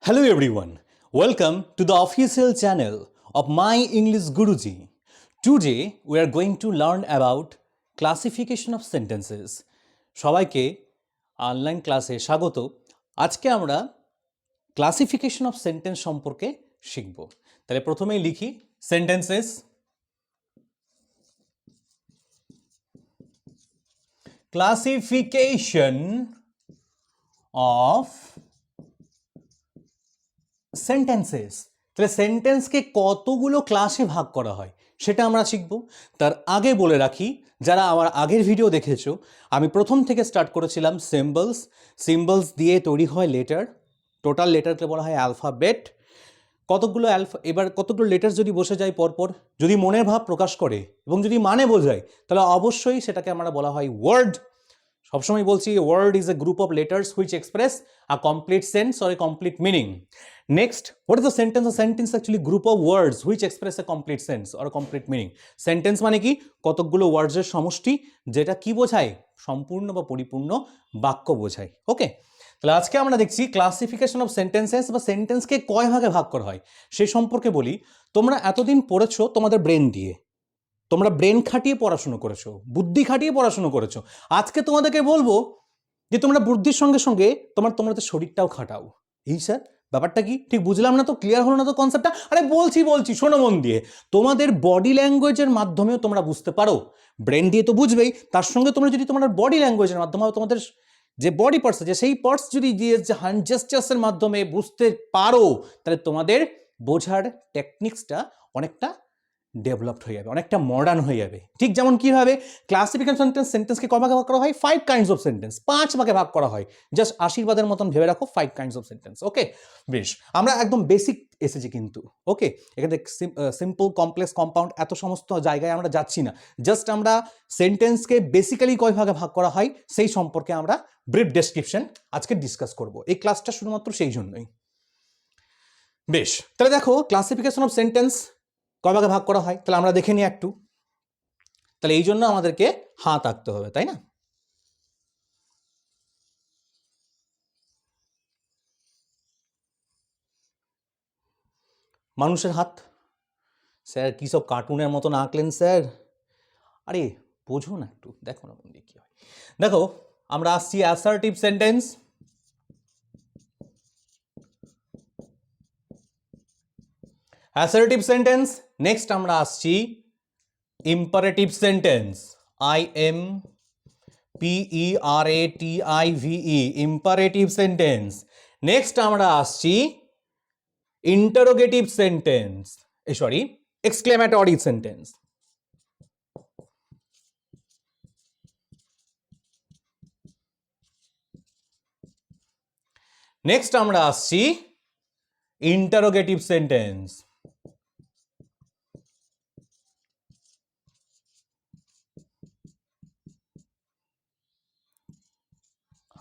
Hello everyone, welcome to the official channel of My English Guruji. Today we are going to learn about classification of sentences. সবাইকে online ক্লাসে স্বাগত। আজকে আমরা classification of sentence সম্পর্কে শিখব। তাহলে প্রথমেই লিখি সেন্টেন্সেস। Classification of sentences. তাহলে সেন্টেন্সকে কতগুলো ক্লাসে ভাগ করা হয় সেটা আমরা শিখব। তার আগে বলে রাখি, যারা আমার আগের ভিডিও দেখেছো, আমি প্রথম থেকে স্টার্ট করেছিলাম সিম্বলস দিয়ে তৈরি হয় লেটার। টোটাল লেটারকে বলা হয় অ্যালফাবেট। কতগুলো লেটার যদি বসে যায় পরপর, যদি মনের ভাব প্রকাশ করে এবং যদি মানে বোঝায়, তাহলে অবশ্যই সেটাকে আমরা বলা হয় ওয়ার্ড। সবসময় বলছি, word is a group of letters which express a complete sense or a complete meaning. Next, what is a sentence? A sentence is actually group of words which express a complete sense or a complete meaning. Sentence মানে কি? কতগুলো ওয়ার্ডস এর সমষ্টি যেটা কি বোঝায়? সম্পূর্ণ বা পরিপূর্ণ বাক্য বোঝায়। ওকে, তাহলে আজকে আমরা দেখছি ক্লাসিফিকেশন অফ সেন্টেন্সেস বা সেন্টেন্সকে কয় ভাগে ভাগ করা হয় সেই সম্পর্কে বলি। তোমরা এতদিন পড়েছো তোমাদের ব্রেন দিয়ে, তোমরা ব্রেন খাটিয়ে পড়াশুনো করেছো, বুদ্ধি খাটিয়ে পড়াশুনো করেছো। আজকে তোমাদেরকে বলবো যে তোমরা বুদ্ধির সঙ্গে সঙ্গে তোমাদের শরীরটাও খাটাও। এই স্যার, ব্যাপারটা কি ঠিক বুঝলাম না তো, ক্লিয়ার হলো না তো কনসেপ্টটা? আরে বলছি শোনো মন দিয়ে। তোমাদের বডি ল্যাঙ্গুয়েজের মাধ্যমেও তোমরা বুঝতে পারো। ব্রেন দিয়ে তো বুঝবেই, তার সঙ্গে তোমরা যদি তোমাদের বডি ল্যাঙ্গুয়েজের মাধ্যমে, তোমাদের যে বডি পার্টস আছে সেই পার্টস যদি দিয়ে যে হ্যান্ড জেস্টার্সের মাধ্যমে বুঝতে পারো, তাহলে তোমাদের বোঝার টেকনিক্সটা অনেকটা ডেভেলপড হয়ে যাবে, অনেকটা মডার্ন হয়ে যাবে। ঠিক যেমন কীভাবে ক্লাসিফিকেশন সেন্টেন্সকে কয় ভাগে ভাগ করা হয়? 5 কাইন্ডস অফ সেন্টেন্স, 5 ভাগে ভাগ করা হয়। জাস্ট আশীর্বাদের মতন ভেবে রাখো, 5 কাইন্ডস অফ সেন্টেন্স। ওকে, বেশ, আমরা একদম বেসিক এসেছি কিন্তু। ওকে, এখানে সিম্পল, কমপ্লেক্স, কম্পাউন্ড এত সমস্ত জায়গায় আমরা যাচ্ছি না। জাস্ট আমরা সেন্টেন্সকে বেসিক্যালি কয় ভাগে ভাগ করা হয় সেই সম্পর্কে আমরা ব্রিফ ডেসক্রিপশন আজকে ডিসকাস করব। এই ক্লাসটা শুধুমাত্র সেই জন্যই। বেশ, তাহলে দেখো ক্লাসিফিকেশন অফ সেন্টেন্স কয় ভাগে ভাগ করা হয়, তাহলে আমরা দেখে নিই একটু। তাহলে এই জন্য আমাদেরকে হাত আঁকতে হবে, তাই না? মানুষের হাত। স্যার কী সব কার্টুনের মতন আঁকলেন স্যার? আরে বোঝো না একটু, দেখো না মন দিয়ে কী হয়। দেখো, আমরা আসছি assertive sentence, assertive sentence. Next আমরা আসছি imperative sentence, IMPERATIVE, imperative sentence. Next আমরা আসছি interrogative sentence, exclamatory sentence. Next আমরা আসছি ইন্টারোগেটিভ সেন্টেন্স।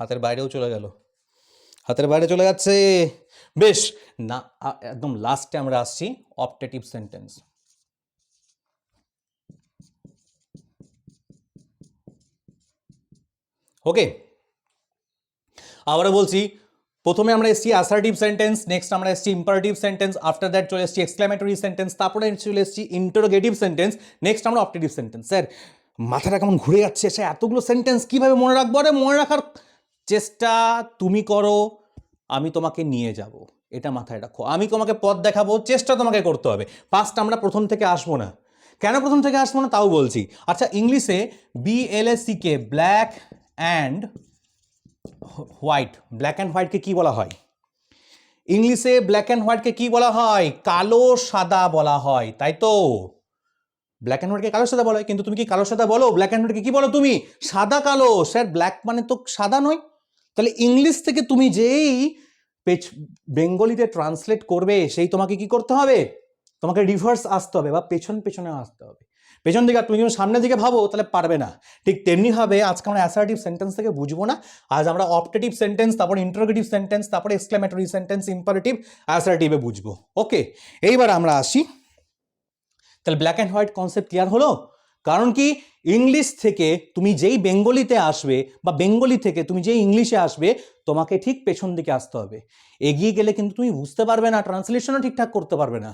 হাতের বাইরেও চলে গেল, হাতের বাইরে চলে যাচ্ছে। বেশ, না একদম লাস্টে আমরা আসছি অপটেটিভ সেন্টেন্স। ওকে, আবারও বলছি, প্রথমে আমরা এসেছি অ্যাসার্টিভ সেন্টেন্স, নেক্সট আমরা এসেছি ইম্পারেটিভ সেন্টেন্স, আফটার দ্যাট চলে এসেছি এক্সক্লেমেটরি সেন্টেন্স, তারপরে চলে এসেছি ইন্টারোগেটিভ সেন্টেন্স, নেক্সট আমরা অপটেটিভ সেন্টেন্স। স্যার মাথাটা কেমন ঘুরে যাচ্ছে, স্যার এতগুলো সেন্টেন্স কীভাবে মনে রাখবো? আরে মনে রাখার চেষ্টা তুমি করো, আমি তোমাকে নিয়ে যাব, এটা মাথায় রাখো। আমি তোমাকে পথ দেখাবো, চেষ্টা তোমাকে করতে হবে। পাস্ট আমরা প্রথম থেকে আসবো না। কেন প্রথম থেকে আসবো না তাও বলছি। আচ্ছা, ইংলিশে BLACK, black and white, black and হোয়াইটকে কি বলা হয়? ইংলিশে ব্ল্যাক অ্যান্ড হোয়াইটকে কি বলা হয়? কালো সাদা বলা হয়, তাই তো? ব্ল্যাক অ্যান্ড হোয়াইটকে কালো সাদা বলা হয়, কিন্তু তুমি কি কালো সাদা বলো? ব্ল্যাক অ্যান্ড হোয়াইটকে কি বলো তুমি? সাদা কালো। স্যার ব্ল্যাক মানে তো সাদা নয়। তাহলে ইংলিশ থেকে তুমি যেই বেঙ্গলিতে ট্রান্সলেট করবে, সেই তোমাকে কি করতে হবে? তোমাকে রিভার্স আসতে হবে বা পেছনে আসতে হবে। পেছন দিকে, তুমি যখন সামনের দিকে ভাবো তাহলে পারবে না। ঠিক তেমনিভাবে আজকে আমরা অ্যাসার্টিভ সেন্টেন্স থেকে বুঝবো না, আজ আমরা অপটেটিভ সেন্টেন্স, তারপর ইন্টারোগেটিভ সেন্টেন্স, তারপর এক্সক্লেমেটরি সেন্টেন্স, ইম্পারেটিভ, অ্যাসার্টিভে বুঝবো। ওকে, এইবার আমরা আসি। তাহলে black and white concept clear হলো? কারণ কি, ইংলিশ থেকে তুমি যেই বেঙ্গলিতে আসবে বা বেঙ্গলি থেকে তুমি যেই ইংলিশে আসবে, তোমাকে ঠিক পেছন দিকে আসতে হবে। এগিয়ে গেলে কিন্তু তুমি বুঝতে পারবে না, ট্রান্সলেশনও ঠিকঠাক করতে পারবে না।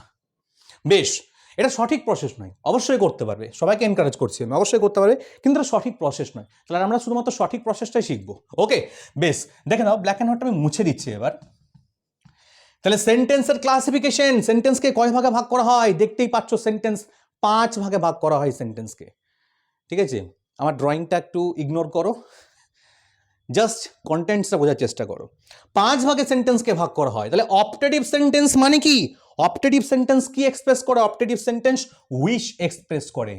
বেশ, এটা সঠিক প্রসেস নয়, অবশ্যই করতে পারবে, সবাইকে এনকারেজ করছি আমি, অবশ্যই করতে পারবে, কিন্তু এটা সঠিক প্রসেস নয়। তাহলে আমরা শুধুমাত্র সঠিক প্রসেসটাই শিখবো। ওকে, বেশ, দেখে নাও ব্ল্যাক অ্যান্ড হোয়াইটটা আমি মুছে দিচ্ছি এবার। তাহলে সেন্টেন্সের ক্লাসিফিকেশন, সেন্টেন্সকে কয় ভাগে ভাগ করা হয় দেখতেই পাচ্ছ, সেন্টেন্স 5 ভাগে ভাগ করা হয় সেন্টেন্সকে। ঠিক আছে, আমার ড্রয়িংটা একটু ইগনোর করো, জাস্ট কন্টেন্টসটা বোঝার চেষ্টা করো। 5 ভাগে সেন্টেন্সকে ভাগ করা হয়। তাহলে অপটেটিভ সেন্টেন্স মানে কি? অপটেটিভ সেন্টেন্স কি এক্সপ্রেস করে? অপটেটিভ সেন্টেন্স উইশ এক্সপ্রেস করে,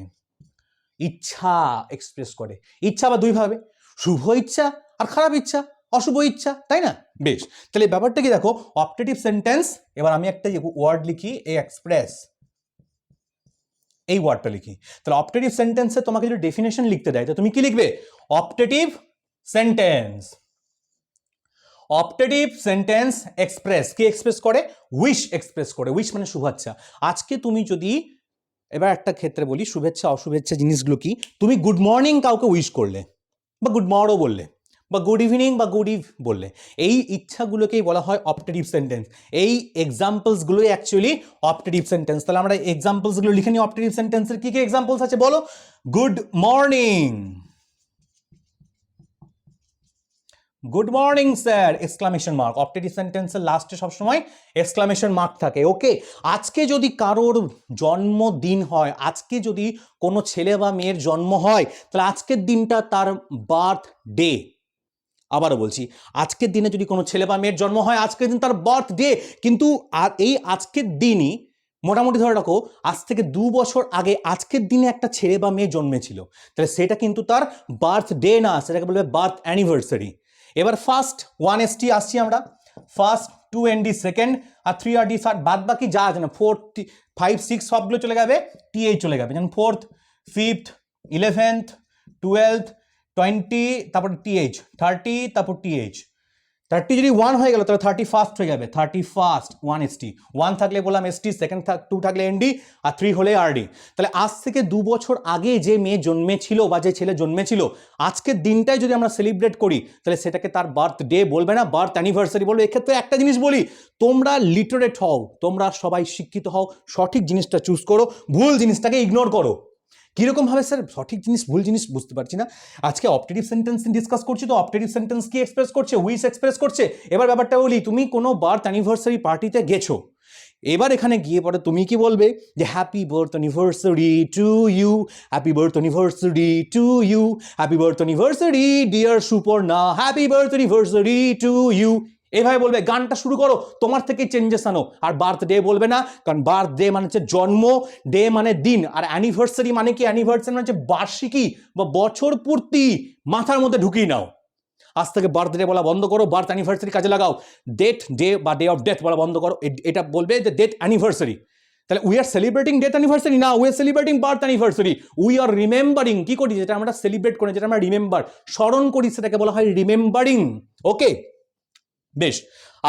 ইচ্ছা এক্সপ্রেস করে। ইচ্ছা বা দুই ভাবে, শুভ ইচ্ছা আর খারাপ ইচ্ছা, অশুভ ইচ্ছা, তাই না? বেশ, তাহলে ব্যাপারটা কি দেখো, অপটেটিভ সেন্টেন্স, এবার আমি একটা ওয়ার্ড লিখি, এ এক্সপ্রেস, এই ওয়ার্ডটা লিখি। তাহলে অপটেটিভ সেন্টেন্সে তোমাকে যদি ডেফিনেশন লিখতে দেয়, তো তুমি কি লিখবে? Optative sentence, optative sentence express, কি এক্সপ্রেস করে? উইশ এক্সপ্রেস করে। উইশ মানে শুভেচ্ছা। আজকে তুমি যদি, এবার একটা ক্ষেত্রে বলি, শুভেচ্ছা অশুভেচ্ছা জিনিসগুলো কি, তুমি গুড মর্নিং কাউকে উইশ করলে, বা গুড মর্নও বললে, বা গুড ইভিনিং বা গুড ইভ বললে, এই ইচ্ছাগুলোকেই বলা হয় অপটেটিভ সেন্টেন্স। এই এক্সাম্পলসগুলোই অ্যাকচুয়ালি অপটেটিভ সেন্টেন্স। তাহলে আমরা এক্সাম্পলসগুলো লিখে নিই। অপটেটিভ সেন্টেন্সের কি কি এক্সাম্পলস আছে বলো? Good morning, good morning sir, exclamation mark. Optative সেন্টেন্সের লাস্টে সবসময় এক্সক্লামেশন মার্ক থাকে। ওকে, আজকে যদি কারোর জন্মদিন হয়, আজকে যদি কোনো ছেলে বা মেয়ের জন্ম হয়, তাহলে আজকের দিনটা তার বার্থডে। আবারও বলছি, আজকের দিনে যদি কোনো ছেলে বা মেয়ের জন্ম হয়, আজকের দিন তার বার্থডে। কিন্তু এই আজকের দিনই মোটামুটি ধরে রাখো, আজ থেকে 2 বছর আগে আজকের দিনে একটা ছেলে বা মেয়ে জন্মেছিল, তাহলে সেটা কিন্তু তার বার্থডে না, সেটাকে বলবে বার্থ অ্যানিভার্সারি। এবার ফার্স্ট 1ST আসছি আমরা, ফার্স্ট 2ND সেকেন্ড, আর 3RD থার্ড, বাদ বাকি যা আছে না 4 5 6 সবগুলো চলে যাবে TH চলে যাবে, যেমন 4th 5th 11th 12th 20, তারপর TH 30, তারপর TH 30 যদি 1 হয়ে গেল তাহলে 31st হয়ে যাবে, 31st 1ST, 1 থাকলে বললাম ST, সেকেন্ড 2 থাকলে ND, আর 3 হলে RD। তাহলে আজ থেকে 2 বছর আগে যে মেয়ে জন্মেছিল বা যে ছেলে জন্মেছিল, আজকের দিনটাই যদি আমরা সেলিব্রেট করি, তাহলে সেটাকে তার বার্থডে বলবে না, বার্থ অ্যানিভার্সারি বলবে। এক্ষেত্রে একটা জিনিস বলি, তোমরা লিটারেট হও, তোমরা সবাই শিক্ষিত হও, সঠিক জিনিসটা চুজ করো, ভুল জিনিসটাকে ইগনোর করো। কিরকম ভাবে স্যার সঠিক জিনিস ভুল জিনিস বুঝতে পারছি না। আজকে অপটেটিভ সেন্টেন্স ডিসকাস করছি, তো অপটেটিভ সেন্টেন্স কি এক্সপ্রেস করছে? উইশ এক্সপ্রেস করছে। এবার ব্যাপারটা বলি, তুমি কোনো বার্থ অ্যানিভার্সারি পার্টিতে গেছো, এবার এখানে গিয়ে পরে তুমি কি বলবে যে happy birth anniversary to you, happy birth anniversary to you, happy birth anniversary dear Suparna, happy birth anniversary to you, এভাবে বলবে। গানটা শুরু করো, তোমার থেকে চেঞ্জেস আনো। আর বার্থডে বলবে না, কারণ বার্থডে মানে হচ্ছে জন্ম, ডে মানে দিন, আর অ্যানিভার্সারি মানে কি? অ্যানিভার্সারি মানে হচ্ছে বার্ষিকী বা বছর পূর্তি। মাথার মধ্যে ঢুকিয়ে নাও। আজ থেকে বার্থডে বলা বন্ধ করো, বার্থ অ্যানিভার্সারি কাজে লাগাও। ডেট, ডে বা ডে অফ ডেথ বলা বন্ধ করো, এটা বলবে যে ডেট অ্যানিভার্সারি। তাহলে we are celebrating death anniversary না, we are celebrating birth anniversary. We are remembering, কি করি? যেটা আমরা সেলিব্রেট করি, যেটা আমরা রিমেম্বার, স্মরণ করি, সেটাকে বলা হয় রিমেম্বারিং। ওকে, বেশ,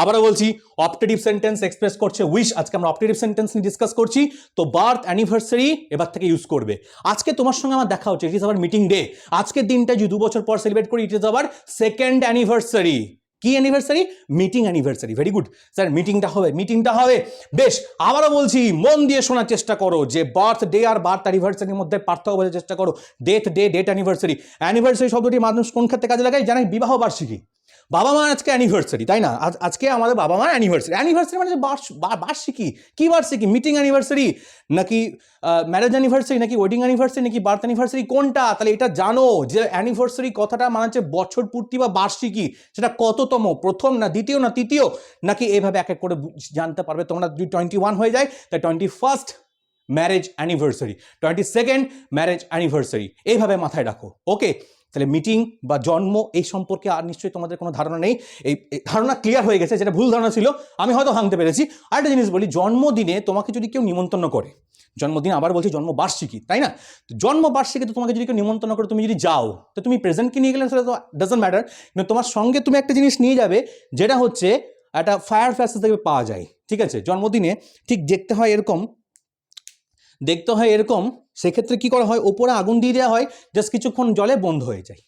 আবারও বলছি, অপটেটিভ সেন্টেন্স এক্সপ্রেস করছে উইশ। আজকে আমরা অপটেটিভ সেন্টেন্স নিয়ে ডিসকাস করছি, তো বার্থ অ্যানিভার্সারি এবার থেকে ইউজ করবে। আজকে তোমার সঙ্গে আমার দেখা হচ্ছে, it is our meeting day. আজকের দিনটা যদি 2 বছর পর সেলিব্রেট করি, it is our second anniversary. কি anniversary? Meeting anniversary. Very good sir, মিটিংটা হবে, মিটিংটা হবে। বেশ, আবারও বলছি, মন দিয়ে শোনার চেষ্টা করো, যে বার্থ ডে আর বার্থ অ্যানিভার্সারির মধ্যে পার্থক্য বোঝার চেষ্টা করো। Death day, date anniversary. Anniversary শব্দটি মানুষ কোন ক্ষেত্রে কাজে লাগায়? জানাই, বিবাহ বার্ষিকী। বাবা মা আজকে অ্যানিভার্সারি, তাই না? আজকে আমাদের বাবা মার অ্যানিভার্সারি। অ্যানিভার্সারি মানে বার্ষিকী। কি বার্ষিকী? মিটিং অ্যানিভার্সারি নাকি ম্যারেজ অ্যানিভার্সারি নাকি ওয়েডিং অ্যানিভার্সারি নাকি বার্থ অ্যানিভার্সারি, কোনটা? তাহলে এটা জানো যে অ্যানিভার্সারি কথাটা মানে হচ্ছে বছর পূর্তি বা বার্ষিকী। সেটা কততম, প্রথম না দ্বিতীয় না তৃতীয়, নাকি এভাবে এক এক করে জানতে পারবে তোমরা। যদি 21 হয়ে যায় তাই 21st marriage anniversary, 22nd marriage anniversary, এইভাবে মাথায় রাখো। ওকে, তাহলে মিটিং বা জন্ম এই সম্পর্কে আর নিশ্চয়ই তোমাদের কোনো ধারণা নেই। এই ধারণা ক্লিয়ার হয়ে গেছে, যেটা ভুল ধারণা ছিল আমি হয়তো ভাঙতে পেরেছি। আরেকটা জিনিস বলি, জন্মদিনে তোমাকে যদি কেউ নিমন্ত্রণ করে, জন্মদিন আবার বলছি জন্মবার্ষিকী, তাই না? জন্মবার্ষিকীতে তোমাকে যদি কেউ নিমন্ত্রণ করে, তুমি যদি যাও, তো তুমি প্রেজেন্ট কি নিয়ে গেলে সেটা তো ডাজন্ট ম্যাটার, কিন্তু তোমার সঙ্গে তুমি একটা জিনিস নিয়ে যাবে, যেটা হচ্ছে একটা ফায়ার ফ্যাসেস থেকে পাওয়া যায়। ঠিক আছে, জন্মদিনে ঠিক দেখতে হয় এরকম, দেখতে হয় এরকম, সেক্ষেত্রে কি করা হয়, ওপরে আগুন দিয়ে দেওয়া হয়, জাস্ট কিছুক্ষণ জলে বন্ধ হয়ে যায়।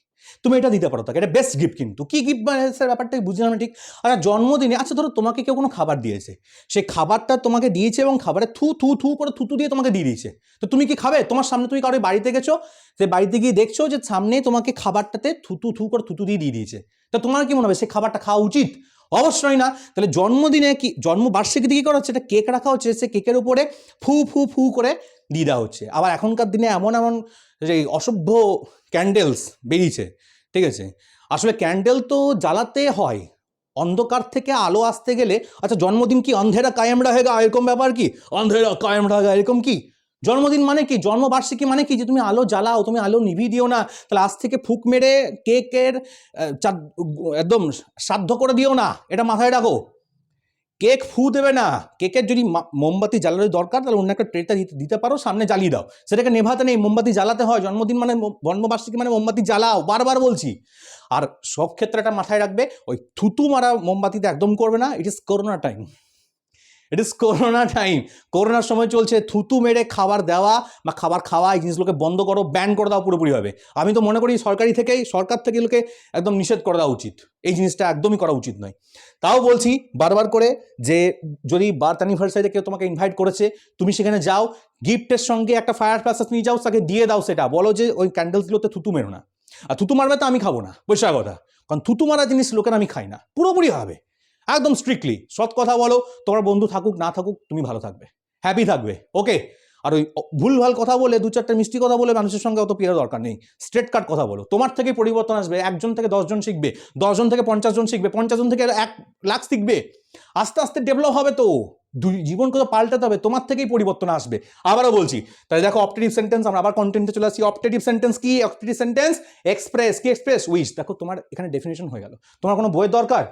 তুমি এটা দিতে পারো তাকে, এটা বেস্ট গিফট। কিন্তু কি গিফট মানে স্যার ব্যাপারটা বুঝলাম না ঠিক। আচ্ছা জন্মদিনে, আচ্ছা ধরো তোমাকে কেউ কোনো খাবার দিয়েছে, সেই খাবারটা তোমাকে দিয়েছে এবং খাবারে থু থু থু করে থুতু দিয়ে তোমাকে দিয়ে দিয়েছে, তো তুমি কি খাবে? তোমার সামনে তুমি কারোর বাড়িতে গেছো, সে বাড়িতে গিয়ে দেখছো যে সামনে তোমাকে খাবারটাতে থুতু থু করে থুতু দিয়ে দিয়েছে, তো তোমার কি মনে হবে সেই খাবারটা খাওয়া উচিত? অবশ্যই না। তাহলে জন্মদিনে কি, জন্মবার্ষিকীতে কি করা হচ্ছে, এটা কেক রাখা হচ্ছে, সে কেকের উপরে ফু ফু ফু করে দিয়ে দেওয়া হচ্ছে। আবার এখনকার দিনে এমন এমন যে অসভ্য ক্যান্ডেলস বেরিয়েছে, ঠিক আছে, আসলে ক্যান্ডেল তো জ্বালাতে হয়, অন্ধকার থেকে আলো আসতে গেলে। আচ্ছা জন্মদিন কি অন্ধেরা কায়েম রাহেগা এরকম ব্যাপার কি? অন্ধেরা কায়েম রাহেগা এরকম কি? জন্মদিন মানে কি, জন্মবার্ষিকী মানে কি যে তুমি আলো জ্বালাও, তুমি আলো নিভিয়ে দিও না। তাহলে আজ থেকে ফুক মেরে কেকের একদম সাধ্য করে দিও না, এটা মাথায় রাখো। কেক ফু দেবে না, কেকের যদি মোমবাতি জ্বালানোর দরকার তাহলে অন্য একটা ট্রেটা দিতে পারো, সামনে জ্বালিয়ে দাও, সেটাকে নেভাতে নেই, মোমবাতি জ্বালাতে হয়। জন্মদিন মানে, জন্মবার্ষিকী মানে মোমবাতি জ্বালাও, বারবার বলছি। আর সব ক্ষেত্রে এটা মাথায় রাখবে, ওই থুতু মারা মোমবাতিতে একদম করবে না, it is corona time, it is corona time. করোনার সময় চলছে, থুতু মেরে খাবার দেওয়া বা খাবার খাওয়া এই জিনিসগুলোকে বন্ধ করো, ব্যান করে দাও পুরোপুরিভাবে। আমি তো মনে করি সরকার থেকে এগুলোকে একদম নিষেধ করে দেওয়া উচিত, এই জিনিসটা একদমই করা উচিত নয়। তাও বলছি বারবার করে যে যদি বার্থ অ্যানিভার্সারিতে কেউ তোমাকে ইনভাইট করেছে, তুমি সেখানে যাও, গিফটের সঙ্গে একটা ফায়ার প্যাসেজ নিয়ে যাও, তাকে দিয়ে দাও, সেটা বলো যে ওই ক্যান্ডেলসগুলোতে থুতু মেরো না। আর থুতু মারবে তো আমি খাবো না, পরিষ্কার কথা, কারণ থুতু মারা জিনিস লোকের আমি খাই না, পুরোপুরি হবে একদম স্ট্রিক্টলি সৎ কথা বলো। তোমার বন্ধু থাকুক না থাকুক তুমি ভালো থাকবে, হ্যাপি থাকবে, ওকে। আর ওই ভুলভাল কথা বলে, দু চারটে মিষ্টি কথা বলে মানুষের সঙ্গে অত পেয়ার দরকার নেই। স্ট্রেট কাট কথা বলো, তোমার থেকে পরিবর্তন আসবে। 1 জন থেকে 10 জন শিখবে, 10 জন থেকে 50 জন শিখবে, 50 জন থেকে 1 লাখ শিখবে, আস্তে আস্তে ডেভেলপ হবে। তো জীবনকে তো পাল্টাতে হবে, তোমার থেকেই পরিবর্তন আসবে। আবারও বলছি, তাহলে দেখো অপটেটিভ সেন্টেন্স, আমরা আবার কন্টেন্টে চলে আসছি। অপটেটিভ সেন্টেন্স কি? অপটেটিভ সেন্টেন্স এক্সপ্রেস কি? Express wish. দেখো তোমার এখানে ডেফিনেশন হয়ে গেল। তোমার কোনো বইয়ের দরকার?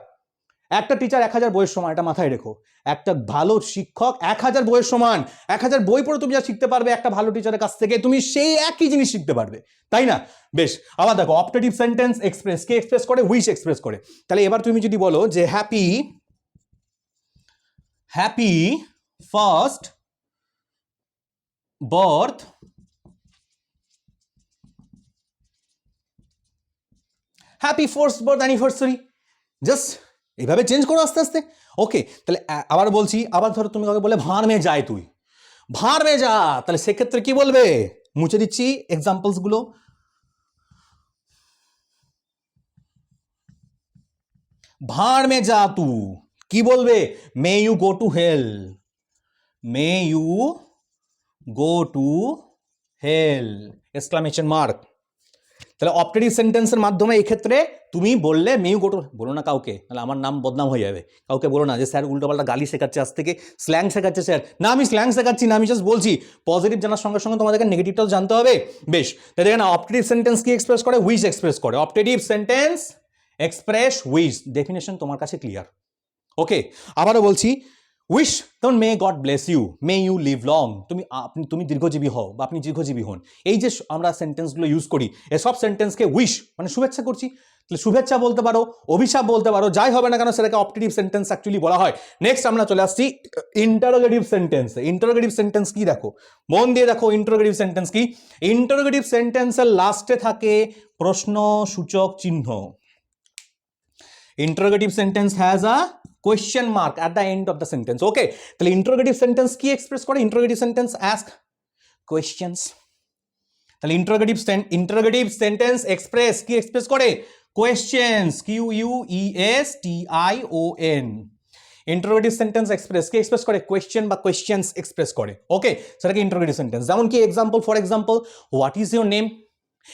একটা টিচার 1000 বইয়ের সমান, এটা মাথায় রেখো। একটা ভালো শিক্ষক 1000 বইয়ের সমান। 1000 বই পড়ে তুমি যা শিখতে পারবে একটা ভালো টিচারের কাছ থেকে, তুমি সেই একই জিনিস শিখতে পারবে, তাই না? বেশ, আবার দেখো অপটেটিভ সেন্টেন্স এক্সপ্রেস কে এক্সপ্রেস করে? উইশ এক্সপ্রেস করে। তাহলে এবার তুমি যদি বলো যে happy first birth anniversary, just এইভাবে চেঞ্জ করো আস্তে আস্তে, ওকে। তাহলে আবার বলছি, আবার ধরো তুমি কাউকে বলে ভাঁড় মে যায়, তুই ভাঁড় মে যা, তাহলে সেক্ষেত্রে কি বলবে? মুছে দিচ্ছি এক্সাম্পলস গুলো। ভাঁড় মে যা তু, কি বলবে? May you go to hell, may you go to hell, exclamation mark. তাহলে অপটেটিভ সেন্টেন্সের মাধ্যমে এই ক্ষেত্রে তুমি বললে মে ইউ গো টু, বলো না কাউকে, তাহলে আমার নাম বদনাম হয়ে যাবে। কাউকে বলো না যে স্যার উল্টোপাল্টা গালি শেখাচ্ছে, আজ থেকে স্ল্যাং শেখাচ্ছে স্যার। না, আমি স্ল্যাং শেখাচ্ছি না, আমি জাস্ট বলছি পজিটিভ জানার সঙ্গে সঙ্গে তোমাদেরকে নেগেটিভটাও জানতে হবে। বেশ, তাহলে দেখেন অপটেটিভ সেন্টেন্স কি এক্সপ্রেস করে? উইশ এক্সপ্রেস করে। Optative sentence express wish, definition তোমার কাছে ক্লিয়ার, ওকে। আবারও বলছি, উইশ তখন may God bless you, may you live long, তুমি দীর্ঘজীবী হও বা আপনি দীর্ঘজীবী হন। এই যে আমরা সেন্টেন্সগুলো ইউজ করি, এসব সেন্টেন্সকে উইশ মানে শুভেচ্ছা করছি, তাহলে শুভেচ্ছা বলতে পারো, অভিশাপ বলতে পারো, যাই হবে না কেন সেটাকে অপটেটিভ সেন্টেন্স অ্যাকচুয়ালি বলা হয়। নেক্সট আমরা চলে আসছি ইন্টারোগেটিভ সেন্টেন্স। ইন্টারোগেটিভ সেন্টেন্স কি দেখো, মন দিয়ে দেখো ইন্টারোগেটিভ সেন্টেন্স কি। ইন্টারোগেটিভ সেন্টেন্সের লাস্টে থাকে প্রশ্নসূচক চিহ্ন। Interrogative sentence has a question mark at the end of the sentence, okay? তাহলে interrogative sentence কি এক্সপ্রেস করে? interrogative sentence ask questions। তাহলে interrogative sentence express কি এক্সপ্রেস করে? questions, QUESTION। interrogative sentence express কি এক্সপ্রেস করে? question বা questions express করে, ওকে। সেটাকে interrogative sentence। যেমন কি example, for example, what is your name.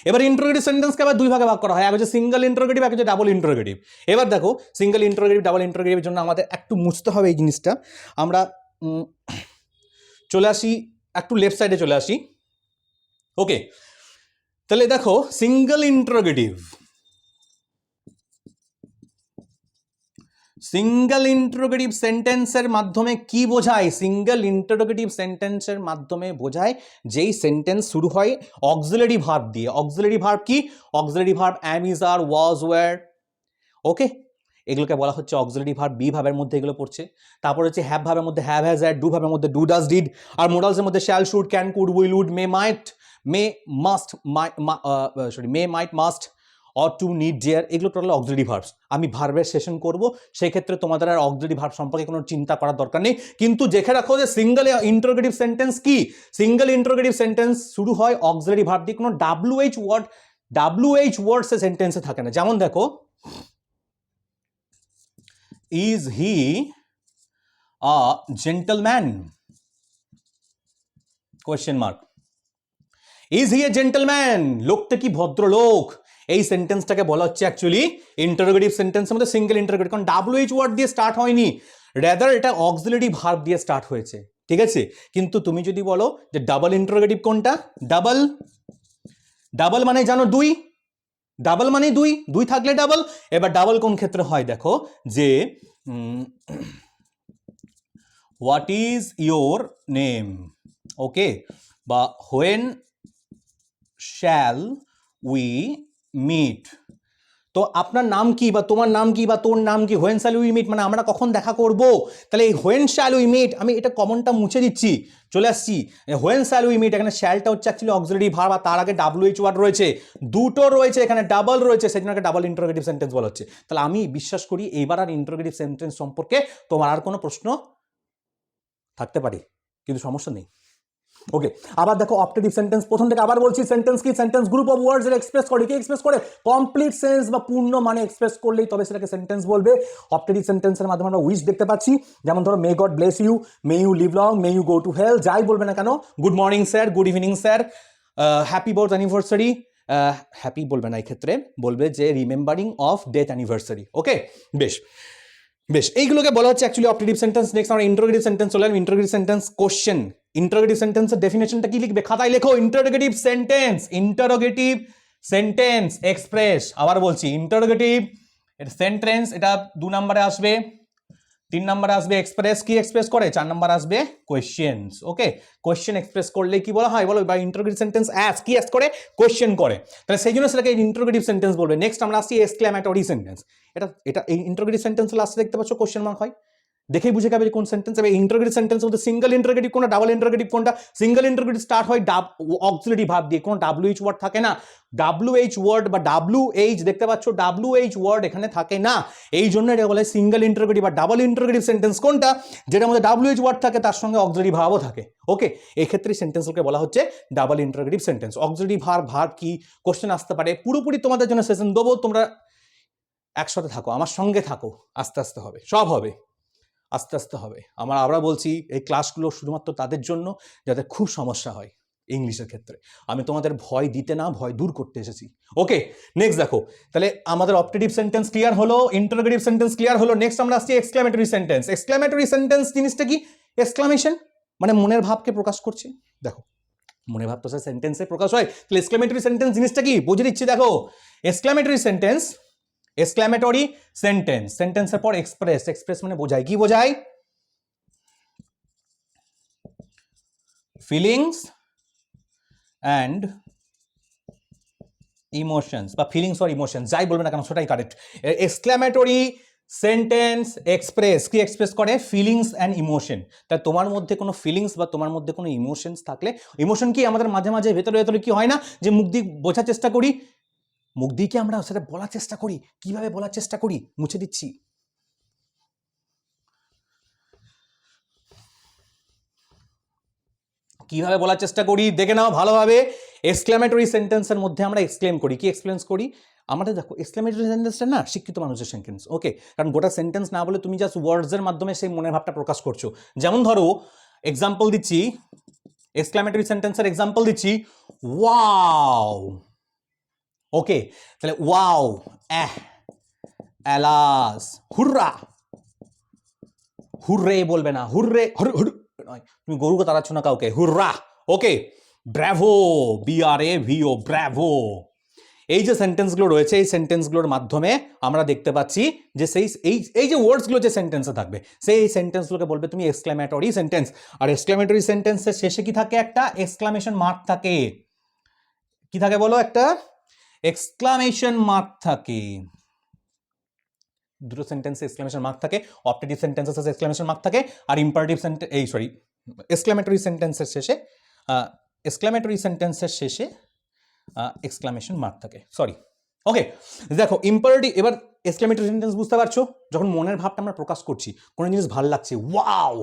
এবার ইন্টারোগেটিভ সেন্টেন্সকে আবার দুই ভাগে ভাগ করা হয়, এক হচ্ছে সিঙ্গেল ইন্টারোগেটিভ, এক হচ্ছে ডাবল ইন্টারোগেটিভ। এবার দেখো সিঙ্গেল ইন্টারোগেটিভ, ডাবল ইন্টারোগেটিভের জন্য আমাদের একটু মুছতে হবে এই জিনিসটা। আমরা চলে আসি একটু লেফট সাইডে চলে আসি, ওকে। তাহলে দেখো সিঙ্গেল ইন্টারোগেটিভ, সিঙ্গেল ইন্টারোগেটিভ সেন্টেন্সের মাধ্যমে কি বোঝায়? সিঙ্গেল ইন্টারোগেটিভ সেন্টেন্সের মাধ্যমে বোঝায় যেই সেন্টেন্স শুরু হয় অক্সিলারি ভার্ব দিয়ে। অক্সিলারি ভার্ব কি? Auxiliary verb am, is, are, was, were, okay. এগুলোকে বলা হচ্ছে অক্সিলারি ভার্ব, বি ভাবের মধ্যে এগুলো পড়ছে। তারপর হচ্ছে হ্যাভ ভাবের মধ্যে হ্যাভ, হ্যাজ, হ্যাড, ডু ভাবের মধ্যে ডু, ডাজ, ডিড, আর মোডালসের মধ্যে shall, should, can, could, will, would, may, might, may, must, may, might, must, ought to, need, dare, এগুলো টোটাল অক্সিলারি ভার্বস। আমি ভার্বের সেশন করব, সেক্ষেত্রে তোমাদের আর অক্সিলারি ভার্ব সম্পর্কে কোনো চিন্তা করার দরকার নেই। কিন্তু দেখে রাখো যে সিঙ্গেল ইন্টারোগেটিভ সেন্টেন্স কি, সিঙ্গেল ইন্টারোগেটিভ সেন্টেন্স শুরু হয় অক্সিলারি ভার্ব দিয়ে, কোনো WH ওয়ার্ডস সেন্টেন্সে থাকে না। যেমন দেখো, is he a gentleman, question mark. Is he A gentleman, লোকটা কি ভদ্রলোক, এই সেন্টেন্সটাকে বলা হচ্ছে অ্যাকচুয়ালি ইন্টারোগেটিভ সেন্টেন্সের মধ্যে সিঙ্গেল ইন্টারোগেটিভ, কারণ WH ওয়ার্ড দিয়ে স্টার্ট হয়নি, রাদার এটা অক্সিলারি ভার্ব দিয়ে স্টার্ট হয়েছে, ঠিক আছে। কিন্তু তুমি যদি বলো যে ডাবল ইন্টারোগেটিভ কোনটা, ডাবল মানে জানো দুই, ডাবল মানে দুই, দুই থাকলে ডাবল। এবার ডাবল কোন ক্ষেত্রে হয় দেখো, যে হোয়াট ইজ ইয়োর নেম, ওকে, বা হোয়েন শ্যাল উই মিট, তো আপনার নাম কি বা তোমার নাম কি বা তোর নাম কি, হোয়েন শ্যাল উই মিট মানে আমরা কখন দেখা করব। তাহলে এই হোয়েন শ্যাল উই মিট, আমি এটা কমনটা মুছে দিচ্ছি, চলে আসছি, হোয়েন শ্যাল উই মিট, এখানে শ্যালটা হচ্ছে অ্যাকচুয়ালি অক্সিলারি ভার্ব, আর তার আগে WH ওয়ার্ড রয়েছে, দুটো রয়েছে, এখানে ডাবল রয়েছে, সেই জন্য ডাবল ইন্টারোগেটিভ সেন্টেন্স বলা হচ্ছে। তাহলে আমি বিশ্বাস করি এইবার আর ইন্টারোগেটিভ সেন্টেন্স সম্পর্কে তোমার আর কোনো প্রশ্ন থাকতে পারে, কিন্তু সমস্যা নেই। ওকে, আবার দেখো অপটেটিভ সেন্টেন্স, প্রথম থেকে আবার বলছি, সেন্টেন্স কি, সেন্টেন্স গ্রুপ অফ ওয়ার্ডস এর এক্সপ্রেস করে, কি এক্সপ্রেস করে, কমপ্লিট সেন্স বা পূর্ণ মানে এক্সপ্রেস করলেই তবে সেটাকে সেন্টেন্স বলবে। অপটেটিভ সেন্টেন্সের মাধ্যমে আমরা উইশ দেখতে পাচ্ছি, যেমন ধরো may God bless you, may you live long, may you go to hell, যাই বলবে না কেন, good morning sir, good evening sir, happy birth anniversary, happy বলবে না, এই ক্ষেত্রে বলবে যে remembering of death anniversary. Okay, বেশ বেশ, এইগুলোকে বলা হচ্ছে অ্যাকচুয়ালি অপটেটিভ সেন্টেন্স। নেক্সট আমরা ইন্টারোগেটিভ সেন্টেন্স চলে এলাম। ইন্টারোগেটিভ সেন্টেন্স কোশ্চেন, ইন্টারোগেটিভ সেন্টেন্সের ডেফিনেশনটা কি লিখবে, খাতায় লেখো, ইন্টারোগেটিভ সেন্টেন্স এক্সপ্রেস, আবার বলছি ইন্টারোগেটিভ সেন্টেন্স, এটা 2 নম্বরে আসবে, 3 নম্বরে আসবে এক্সপ্রেস, কি এক্সপ্রেস করে, 4 নম্বর আসবে কোয়েশ্চেন্স। ওকে, কোয়েশ্চেন এক্সপ্রেস করলে কি বলা হয় বলো, বা ইন্টারোগেটিভ সেন্টেন্স অ্যাস কি অ্যাস করে, কোয়েশ্চেন করে, তাহলে সেই জন্য সেটাকে ইন্টারোগেটিভ সেন্টেন্স বলবে। নেক্সট আমরা আসছি এক্সক্লেমেটরি সেন্টেন্স, এটা এই ইন্টারোগেটিভ সেন্টেন্সের লাস্টে দেখতে পাচ্ছ কোয়েশ্চেন মার্ক হয়, দেখেই বুঝে যাবে কোন সেন্টেন্স। এবার ইন্টারোগেটিভ সেন্টেন্স মধ্যে সিঙ্গেল ইন্টারোগেটিভ কোনটা, ডাবল ইন্টারোগেটিভ কোনটা, সিঙ্গেল ইন্টারোগেটিভ স্টার্ট হয় অক্সিলারি ভার্ব দিয়ে, কোনো WH ওয়ার্ড থাকে না, WH ওয়ার্ড বা WH দেখতে পাচ্ছ, WH ওয়ার্ড এখানে থাকে না, এই জন্য এটা বলে সিঙ্গেল ইন্টারোগেটিভ বা ডাবল ইন্টারোগেটিভ সেন্টেন্স কোনটা, যেটার মধ্যে WH ওয়ার্ড থাকে তার সঙ্গে অক্সিলারি ভার্বও থাকে। ওকে, এই ক্ষেত্রে সেন্টেন্সকে বলা হচ্ছে double interrogative sentence. Auxiliary verb কি, কোশ্চেন আসতে পারে, পুরোপুরি তোমাদের জন্য সেশন দেবো, তোমরা একসাথে থাকো, আমার সঙ্গে থাকো, আস্তে আস্তে হবে, সব হবে, আস্তে আস্তে হবে। আমরা বলছি এই ক্লাসগুলো শুধুমাত্র তাদের জন্য যাদের খুব সমস্যা হয় ইংলিশের ক্ষেত্রে, আমি তোমাদের ভয় দিতে না, ভয় দূর করতে এসেছি। ওকে, নেক্সট দেখো, তাহলে আমাদের অপটেটিভ সেন্টেন্স ক্লিয়ার হলো, ইন্টারোগেটিভ সেন্টেন্স ক্লিয়ার হলো। নেক্সট আমরা আসছি এক্সক্লেমেটরি সেন্টেন্স। এক্সক্লেমেটরি সেন্টেন্স জিনিসটা কি, এক্সক্লামেশন মানে মনের ভাবকে প্রকাশ করছি। দেখো মনের ভাব তো স্যার সেন্টেন্সে প্রকাশ হয়, তাহলে এক্সক্লেমেটরি সেন্টেন্স জিনিসটা কি বুঝে দিচ্ছি। দেখো এক্সক্লেমেটরি সেন্টেন্স, এক্সক্লেমেটরি সেন্টেন্স, সেন্টেন্সের পর এক্সপ্রেস মানে বোঝায়, কি বোঝায়, ফিলিংস অ্যান্ড ইমোশনস বা ফিলিংস অর ইমোশনস, যাই বলবে না কেন সেটাই কারেক্ট। এক্সক্লেমেটরি সেন্টেন্স এক্সপ্রেস, কি এক্সপ্রেস করে, ফিলিংস অ্যান্ড ইমোশন। তাই তোমার মধ্যে কোনো ফিলিংস বা তোমার মধ্যে কোনো ইমোশনস থাকলে, ইমোশন কি আমাদের মাঝে মাঝে ভেতরে ভেতরে কি হয় না, যে মুখ দিয়ে বোঝার চেষ্টা করি, মুখ দিয়ে কি আমরা সেটা বলার চেষ্টা করি, কিভাবে বলার চেষ্টা করি, মুছে দিচ্ছি। কিভাবে বলার চেষ্টা করি দেখে নাও ভালোভাবে। এক্সক্লেমেটরি সেন্টেন্সের মধ্যে আমরা এক্সক্লেম করি, কি এক্সপ্লেন্স করি, আমাদের দেখো এক্সক্লেমেটরি সেন্টেন্সটা না শিক্ষিত মানুষের সেন্টেন্স। ওকে, কারণ গোটা সেন্টেন্স না বলে তুমি জাস্ট ওয়ার্ডসের মাধ্যমে সেই মনের ভাবটা প্রকাশ করছো। যেমন ধরো এক্সাম্পল দিচ্ছি, এক্সক্লেমেটরি সেন্টেন্সের এক্সাম্পল দিচ্ছি, ওয়াও। ওকে, তাহলে ওয়াও, অ্যালাস, হুররা, হুররে বলবে না, হুররে নয়, তুমি গরুকে তাড়াচ্ছ না কাউকে, হুররা। ওকে, ব্র্যাভো, BRAVO, ব্র্যাভো। এই যে সেন্টেন্সগুলো রয়েছে, এই সেন্টেন্সগুলোর মাধ্যমে আমরা দেখতে পাচ্ছি যে এই যে ওয়ার্ডসগুলো যে সেন্টেন্সে থাকবে, সেই সেন্টেন্সগুলোকে বলবে তুমি এক্সক্লেমেটরি সেন্টেন্স। আর এক্সক্লেমেটরি সেন্টেন্সের শেষে কি থাকে, একটা এক্সক্লামেশন মার্ক থাকে। কি থাকে বলো, একটা এক্সক্লামেশন মার্ক থাকে। দুটো সেন্টেন্সে এক্সক্লেমেশন মার্ক থাকে, অপটেটিভ সেন্টেন্সেসে এক্সক্লেমেশন মার্ক থাকে, আর ইম্পারেটিভ এক্সক্লেমেটরি সেন্টেন্সের শেষে এক্সক্লেমেশন মার্ক থাকে। সরি, ওকে। দেখো ইম্পারেটিভ, এবার এক্সক্লেমেটরি সেন্টেন্স বুঝতে পারছো, যখন মনের ভাবটা আমরা প্রকাশ করছি, কোনো জিনিস ভালো লাগছে, ওয়াও,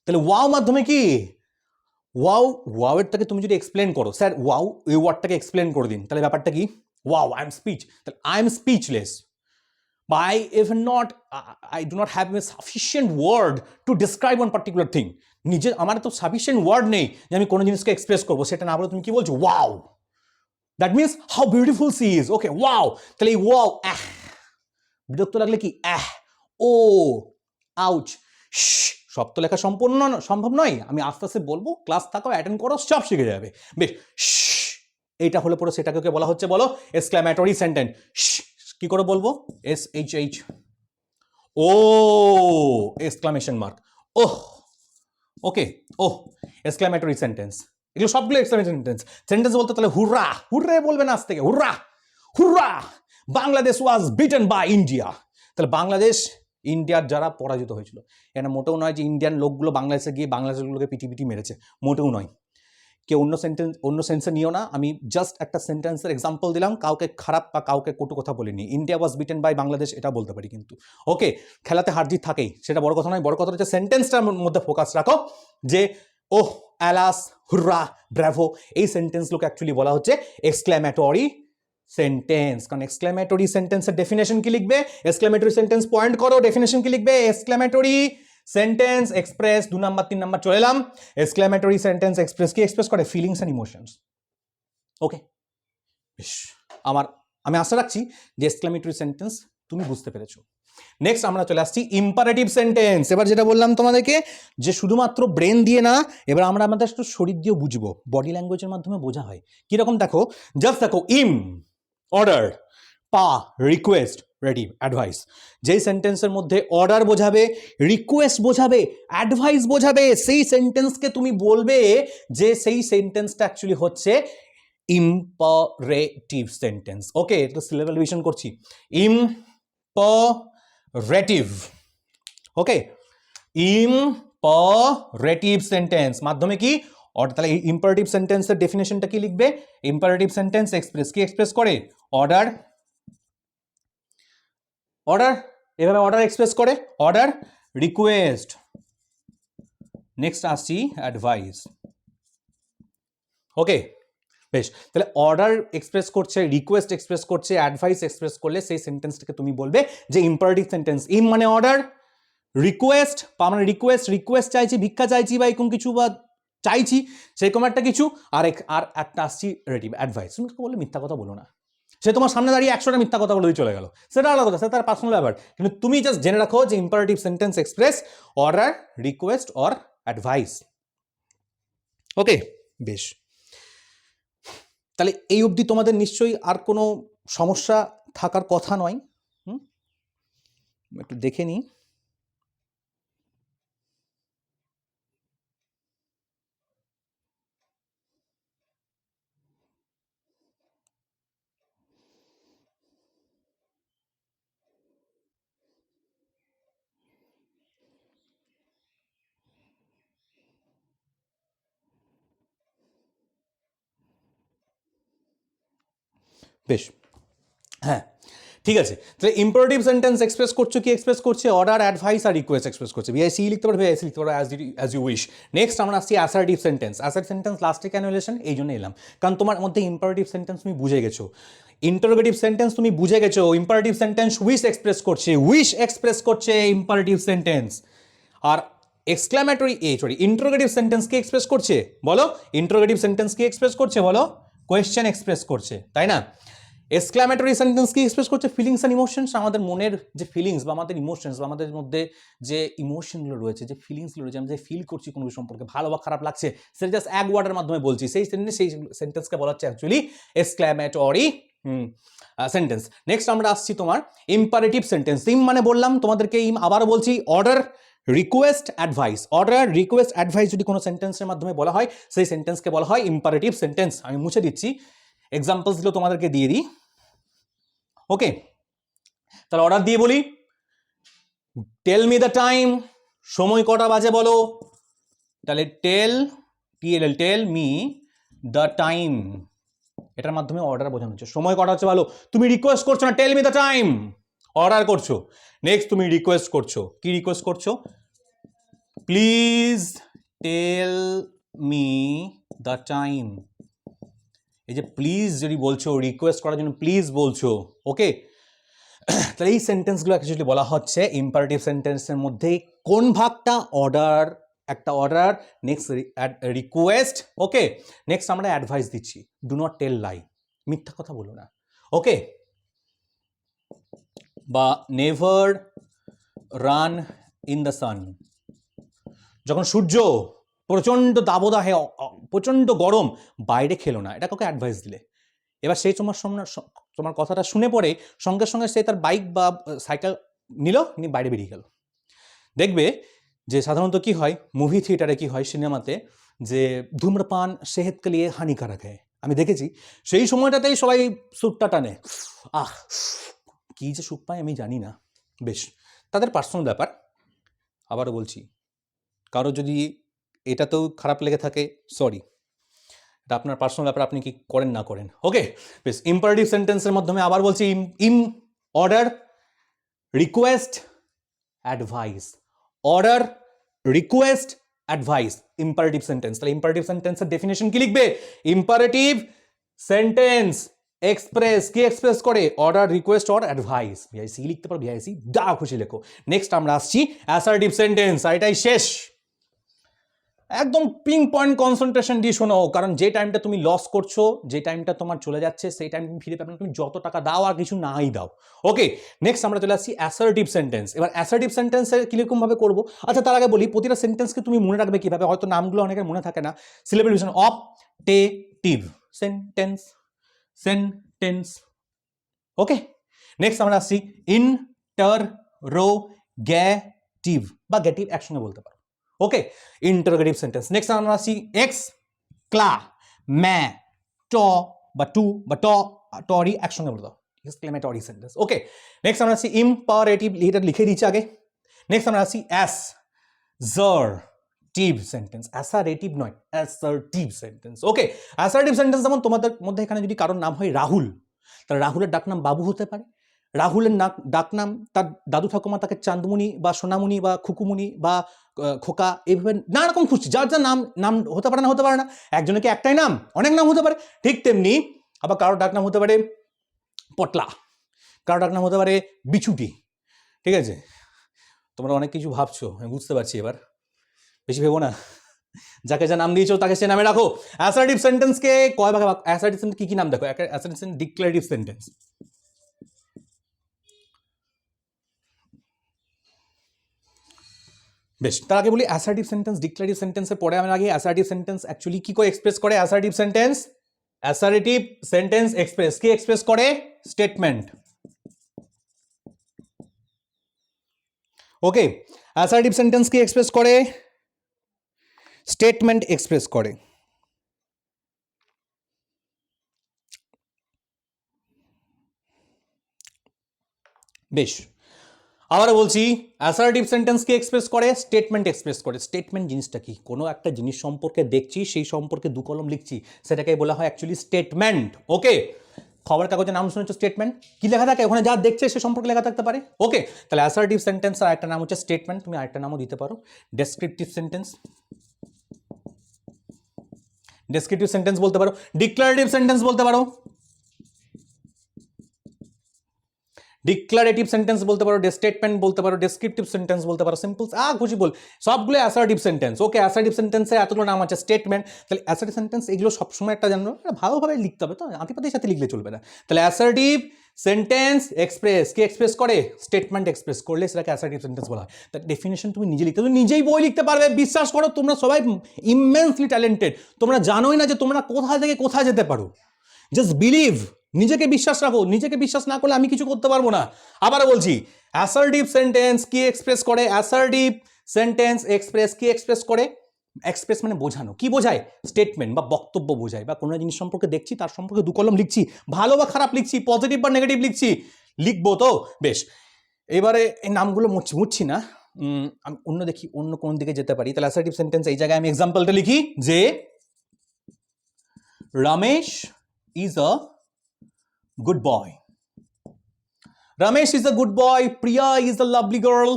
তাহলে ওয়াও মাধ্যমে কি ওয়াও এরটাকে তুমি যদি এক্সপ্লেন করো, স্যার ওয়াও এই ওয়ার্ডটাকে এক্সপ্লেন করে দিন, তাহলে ব্যাপারটা কি, ওয়াও আই এম স্পিচ, তাহলে আই এম স্পিচলেস, বা I do not have a sufficient word to describe one particular thing. নিজের আমার তো সাফিসিয়েন্ট ওয়ার্ড নেই যে আমি কোনো জিনিসকে এক্সপ্রেস করবো, সেটা না বলে তুমি কি বলছো, wow, that means how beautiful she is, okay wow, তাহলে এই ওয়াও, বিরক্ত লাগলে কি, ও, আউচ, সব তো লেখা সম্ভব নয়, আমি আস্তে আস্তে বলবো, ক্লাস থাকো, অ্যাটেন্ড করো, সব শিখে যাবে, বেশ। এইটা হলে পরে সেটাকে বলা হচ্ছে, বলো এক্সক্লেমেটরি সেন্টেন্স। কি করে বলবো, SHH, ও, এক্সক্লেমেশন মার্ক, ওহ, ওকে, ওহ, এক্সক্লেমেটরি সেন্টেন্স, এগুলো সবগুলো এক্সক্লেমেটরি সেন্টেন্স বলতে, তাহলে হুররা, হুররে বলবেন আজ থেকে, hurrah, hurrah, Bangladesh was beaten by India, তাহলে বাংলাদেশ ইন্ডিয়ার যারা পরাজিত হয়েছিল, এটা মোটেও নয় যে ইন্ডিয়ান লোকগুলো বাংলাদেশে গিয়ে বাংলাদেশের লোককে পিটি মেরেছে, মোটেও নয়, কেউ অন্য সেন্সে নিও না, আমি জাস্ট একটা সেন্টেন্সের এক্সাম্পল দিলাম, কাউকে খারাপ বা কাউকে কটু কথা বলিনি, India was beaten by Bangladesh এটা বলতে পারি, কিন্তু ওকে, খেলাতে হারজিত থাকেই, সেটা বড় কথা নয়, বড় কথা হচ্ছে সেন্টেন্সটার মধ্যে ফোকাস রাখো, যে ওহ, অ্যালাস, হুররা, ব্র্যাভো, এই সেন্টেন্সগুলোকে অ্যাকচুয়ালি বলা হচ্ছে এক্সক্লেমেটরি সেন্টেন্স। কারণ এক্সক্লেমেটরি সেন্টেন্সের ডেফিনেশন কি লিখবে, এক্সক্লেমেটরি সেন্টেন্স পয়েন্ট করো, ডেফিনেশন কি লিখবে, exclamatory sentence express, 2 number 3 number চলে এলাম, এক্সক্লেমেটরি সেন্টেন্স এক্সপ্রেস কি এক্সপ্রেস করে, ফিলিংস এন্ড ইমোশনস, ওকে, বেশ, আমি আশা রাখছি যে এক্সক্লেমেটরি সেন্টেন্স তুমি বুঝতে পেরেছো। নেক্সট আমরা চলে আসছি ইম্পারেটিভ সেন্টেন্স। এবার যেটা বললাম তোমাদেরকে, যে শুধুমাত্র ব্রেন দিয়ে না, এবার আমরা আমাদের একটু শরীর দিয়েও বুঝবো, বডি ল্যাঙ্গুয়েজের মাধ্যমে বোঝা হয় কিরকম, দেখো জাস্ট দেখো, ইম, অর্ডার, পা, রিকোয়েস্ট, রেডি, অ্যাডভাইস, যেই সেন্টেন্সের মধ্যে অর্ডার বোঝাবে, রিকোয়েস্ট বোঝাবে, অ্যাডভাইস বোঝাবে, সেই সেন্টেন্সকে তুমি বলবে যে সেই সেন্টেন্সটা অ্যাকচুয়ালি হচ্ছে ইম্পারেটিভ সেন্টেন্স। ওকে, একটু সিলেবাল রিভিশন করছি, ইম্পারেটিভ, ওকে, ইম্পারেটিভ সেন্টেন্স মাধ্যমে কি, তাহলে ইম্পারেটিভ সেন্টেন্সের ডেফিনেশনটা কি লিখবে, ইম্পারেটিভ সেন্টেন্স এক্সপ্রেস কি এক্সপ্রেস করে, অর্ডার, এভাবে অর্ডার এক্সপ্রেস করে, অর্ডার, রিকোয়েস্ট, নেক্সট আসছি অ্যাডভাইস, ওকে, বেশ, তাহলে অর্ডার এক্সপ্রেস করছে, রিকোয়েস্ট এক্সপ্রেস করছে, অ্যাডভাইস এক্সপ্রেস করলে সেই সেন্টেন্সটাকে তুমি বলবে যে ইম্পারেটিভ সেন্টেন্স। ইম মানে অর্ডার, রিকোয়েস্ট মানে রিকোয়েস্ট চাইছি, ভিক্ষা চাইছি বা এরকম কিছু, বা চাইছি সেরকম একটা কিছু, আর একটা আসছি রেটিভ, অ্যাডভাইস। তুমি বললে মিথ্যা কথা বলো না, সে তোমার সামনে দাঁড়িয়ে 100টা মিথ্যা কথা বলে চলে গেল, সেটা আলাদা কথা, সেটা তার পার্সোনাল ব্যাপার, কিন্তু তুমি জাস্ট জেনে রাখো যে imperative sentence express order, request or advice, okay, বেশ, তাহলে এই অবধি তোমাদের নিশ্চয়ই আর কোনো সমস্যা থাকার কথা নয়। একটু দেখে নিই, বেশ, হ্যাঁ ঠিক আছে, তাহলে ইম্পারেটিভ সেন্টেন্স এক্সপ্রেস করছো কি এক্সপ্রেস করছে, অর্ডার, অ্যাডভাইস আর রিকোয়েস্ট এক্সপ্রেস করছে, ভিআইসি লিখতে পারো, ভিআইসি লিখতে পারো, অ্যাজ ইউ উইশ। নেক্সট আমরা আসছি অ্যাসার্টিভ সেন্টেন্স। অ্যাসার্টিভ সেন্টেন্স লাস্টে কেন এলেছেন, এই জন্য এলাম কারণ তোমার মধ্যে ইম্পারেটিভ সেন্টেন্স তুমি বুঝে গেছো, ইন্টারোগেটিভ সেন্টেন্স তুমি বুঝে গেছো, ইম্পারেটিভ সেন্টেন্স উইশ এক্সপ্রেস করছে ইম্পারেটিভ সেন্টেন্স, আর এক্সক্লেমেটরি ইন্টারোগেটিভ সেন্টেন্স কি এক্সপ্রেস করছে বলো, ইন্টারোগেটিভ সেন্টেন্স কি এক্সপ্রেস করছে বলো, কোয়েশ্চেন এক্সপ্রেস করছে, তাই না। এক্সক্লেমেটরি সেন্টেন্স কি এক্সপ্রেস করছে, ফিলিংস অ্যান্ড ইমোশনস, আমাদের মনের যে ফিলিংস বা আমাদের ইমোশনস বা আমাদের মধ্যে যে ইমোশনগুলো রয়েছে, যে ফিলিংসগুলো রয়েছে, আমি যে ফিল করছি কোনো সম্পর্কে ভালো বা খারাপ লাগছে, সেটা জাস্ট এক ওয়ার্ডের মাধ্যমে বলছি, সেই সেন্টেন্সকে বলা হচ্ছে অ্যাকচুয়ালি এক্সক্লেমেটরি সেন্টেন্স। নেক্সট আমরা আসছি তোমার ইম্পারেটিভ সেন্টেন্স। ইম মানে বললাম তোমাদেরকে, ইম আবারও বলছি, order, request, advice, order, request, advice যদি কোনো সেন্টেন্সের মাধ্যমে বলা হয়, সেই সেন্টেন্সকে বলা হয় ইম্পারেটিভ সেন্টেন্স। আমি মুছে দিচ্ছি, এক্সাম্পলসগুলো তোমাদেরকে দিয়ে দিই, ওকে। তাহলে অর্ডার দিয়ে বলি, টেল মি দ্য টাইম, সময় কটা বাজে বলো। তাহলে টেল টেল মি দ্য টাইম, এটার মাধ্যমে অর্ডার বোঝানো হচ্ছে। সময় কটা হচ্ছে ভালো, তুমি রিকোয়েস্ট করছো না, tell me the time, order করছো। নেক্সট তুমি রিকোয়েস্ট করছো, কি রিকোয়েস্ট করছো, please tell me the time. এই যে প্লিজ যদি বলছো, রিকোয়েস্ট করার জন্য প্লিজ বলছো, ওকে। তাহলে এই সেন্টেন্সগুলো অ্যাকচুয়ালি বলা হচ্ছে ইম্পারেটিভ সেন্টেন্সের মধ্যে কোন ভাগটা, অর্ডার, একটা অর্ডার, নেক্সট রিকোয়েস্ট, ওকে। নেক্সট আমরা অ্যাডভাইস দিচ্ছি, ডু নট টেল লাই, মিথ্যা কথা বলো না, ওকে। বা never run in the sun, যখন সূর্য প্রচণ্ড দাবদাহে, প্রচণ্ড গরম, বাইরে খেলো না, এটা কাউকে অ্যাডভাইস দিলে। এবার সেই তোমার কথাটা শুনে পড়ে সঙ্গে সঙ্গে সে তার বাইক বা সাইকেল নিল, নিয়ে বাইরে বেরিয়ে গেল। দেখবে যে সাধারণত কি হয়, মুভি থিয়েটারে কি হয়, সিনেমাতে, যে ধূম্রপান সেহেতকে লিয়ে হানিকারক হয়, আমি দেখেছি। সেই সময়টাতেই সবাই সুটটা টানে, আহ কি যে সুখ পায় আমি জানি না। বেশ, তাদের পার্সোনাল ব্যাপার। আবারও বলছি, কারো যদি এটাতেও খারাপ লেগে থাকে, সরি, এটা আপনার পার্সোনাল ব্যাপার, আপনি কি করেন না করেন, ওকে। বেশ, ইম্পারেটিভ সেন্টেন্সের মাধ্যমে আবার বলছি, order, request, advice, order, request, advice, imperative sentence. তাহলে ইম্পারেটিভ সেন্টেন্সের ডেফিনেশন কি লিখবে, ইম্পারেটিভ সেন্টেন্স এক্সপ্রেস, কি এক্সপ্রেস করে, order, request or advice. VIC লিখতে পারো, ভিআইসি যা খুশি লেখো। নেক্সট আমরা আসছি অ্যাসার্টিভ সেন্টেন্স, আর এটাই শেষ। একদম পিন পয়েন্ট কনসেন্ট্রেশন দিয়ে শোনো, কারণ যে টাইমটা তুমি লস করছো, যে টাইমটা তোমার চলে যাচ্ছে, সেই টাইম তুমি ফিরে পাবে না, তুমি যত টাকা দাও আর কিছু নাই দাও, ওকে। নেক্সট আমরা চলে আসছি অ্যাসার্টিভ সেন্টেন্স। এবার অ্যাসার্টিভ সেন্টেন্সের কিরকম ভাবে করবো, আচ্ছা তার আগে বলি, প্রতিটা সেন্টেন্সকে তুমি মনে রাখবে কিভাবে, হয়তো নামগুলো অনেকের মনে থাকে না। Syllable division, optative sentence, sentence, okay. Next আমরা আসছি ইন্টাররোগেটিভ বা গেটিভ, একসঙ্গে বলতে পারো, ওকে, ইন্টারোগেটিভ সেন্টেন্স। নেক্সট আমরা আসি বা টু বা টরি, একসঙ্গে বলে দাও, এক্সক্লেমেটরি সেন্টেন্স, ওকে। নেক্সট আমরা আসি ইম্পারেটিভ, এটা লিখে দিচ্ছি আগে। নেক্সট আমরা আসি অ্যাসার্টিভ সেন্টেন্স, অ্যাসারেটিভ নয়, অ্যাসার্টিভ সেন্টেন্স, ওকে। অ্যাসার্টিভ সেন্টেন্স যেমন তোমাদের মধ্যে এখানে যদি কারোর নাম হয় রাহুল, তাহলে রাহুলের ডাকনাম বাবু হতে পারে। রাহুলের ডাকনাম তার দাদু ঠাকুমা তাকে চাঁদমুনি বা সোনামুনি বা খুকুমুনি বা খোকা, এইভাবে নানা রকম খুশি, যার যার নাম হতে পারে, না হতে পারে না, একজনের কি একটাই নাম, অনেক নাম হতে পারে। ঠিক তেমনি আবার কারোর ডাকনাম হতে পারে পটলা, কারোর ডাকনাম হতে পারে বিছুটি, ঠিক আছে। তোমরা অনেক কিছু ভাবছো, আমি বুঝতে পারছি, এবার বেশি ভেবো না, যাকে যা নাম দিয়েছো তাকে সে নামে রাখো। অ্যাসার্টিভ সেন্টেন্সকে কয় ভাগে ভাগ, অ্যাসার্টিভ সেন্টেন্স কি নাম দেখো, অ্যাসার্টিভ সেন্টেন্স, ডিক্লারেটিভ সেন্টেন্স, বেশ। তার আগে বলি অ্যাসার্টিভ সেন্টেন্স, ডিক্লারেটিভ সেন্টেন্সের পরে আমি আগে অ্যাসার্টিভ সেন্টেন্স অ্যাকচুয়ালি কি করে এক্সপ্রেস করে। অ্যাসার্টিভ সেন্টেন্স এক্সপ্রেস, কি এক্সপ্রেস করে, স্টেটমেন্ট, ওকে। অ্যাসার্টিভ সেন্টেন্স কি এক্সপ্রেস করে, স্টেটমেন্ট এক্সপ্রেস করে। বেশ, আবারও বলছি, অ্যাসার্টিভ সেন্টেন্স কি এক্সপ্রেস করে, স্টেটমেন্ট এক্সপ্রেস করে। স্টেটমেন্ট জিনিসটা কি, কোনো একটা জিনিস সম্পর্কে দেখছি, সেই সম্পর্কে দু কলম লিখছি, সেটাকে বলা হয় অ্যাকচুয়ালি স্টেটমেন্ট, ওকে। খবর কাগজের নাম শুনেছো স্টেটমেন্ট, কি লেখা থাকে ওখানে, যা দেখছে সে সম্পর্কে লেখা থাকতে পারে, ওকে। তাহলে অ্যাসার্টিভ সেন্টেন্স আর একটা নাম হচ্ছে স্টেটমেন্ট, তুমি আরেকটা নামও দিতে পারো, ডেসক্রিপটিভ সেন্টেন্স, ডেসক্রিপটিভ সেন্টেন্স বলতে পারো, ডিক্লারেটিভ সেন্টেন্স বলতে পারো, ডিক্লারেটিভ সেন্টেন্স বলতে পারো, স্টেটমেন্ট বলতে পারো, ডেসক্রিপটিভ সেন্টেন্স বলতে পারো, সিম্পল খুশি বল, সবগুলো অ্যাসার্টিভ সেন্টেন্স, ওকে। অ্যাসার্টিভ সেন্টেন্সে এতগুলো নাম আছে, স্টেটমেন্ট, তাহলে অ্যাসার্টিভ সেন্টেন্স এগুলো সবসময় একটা জানো ভালোভাবে লিখতে হবে, তো আতিপাতির সাথে লিখলে চলবে না। তাহলে অ্যাসার্টিভ সেন্টেন্স এক্সপ্রেস, কি এক্সপ্রেস করে, স্টেটমেন্ট এক্সপ্রেস করলে সেটাকে অ্যাসার্টিভ সেন্টেন্স বলা হয়। তার ডেফিনেশন তুমি নিজে লিখতে, তুমি নিজেই বই লিখতে পারবে, বিশ্বাস করো, তোমরা সবাই ইমেন্সলি ট্যালেন্টেড, তোমরা জানোই না যে তোমরা কোথা থেকে কোথায় যেতে পারো, জাস্ট বিলিভ, নিজেকে বিশ্বাস রাখো, নিজেকে বিশ্বাস না করলে আমি কিছু করতে পারবো না। আবার বলছি, অ্যাসার্টিভ সেন্টেন্স কি এক্সপ্রেস করে, অ্যাসার্টিভ সেন্টেন্স এক্সপ্রেস কি এক্সপ্রেস করে, এক্সপ্রেস মানে বোঝানো, কি বোঝায়, স্টেটমেন্ট বা বক্তব্য বোঝায়, বা কোনো জিনিস সম্পর্কে দেখছি, তার সম্পর্কে দু কলম লিখছি, ভালো বা খারাপ লিখছি, পজিটিভ বা নেগেটিভ লিখছি, লিখবো তো, বেশ। এবারে এই নামগুলো মুছছি না, আমি অন্য দেখি অন্য কোন দিকে যেতে পারি। তাহলে অ্যাসার্টিভ সেন্টেন্স এই জায়গায় আমি এক্সাম্পলটা লিখি যে Ramesh is a good boy, Ramesh is a good boy, Priya is a lovely girl.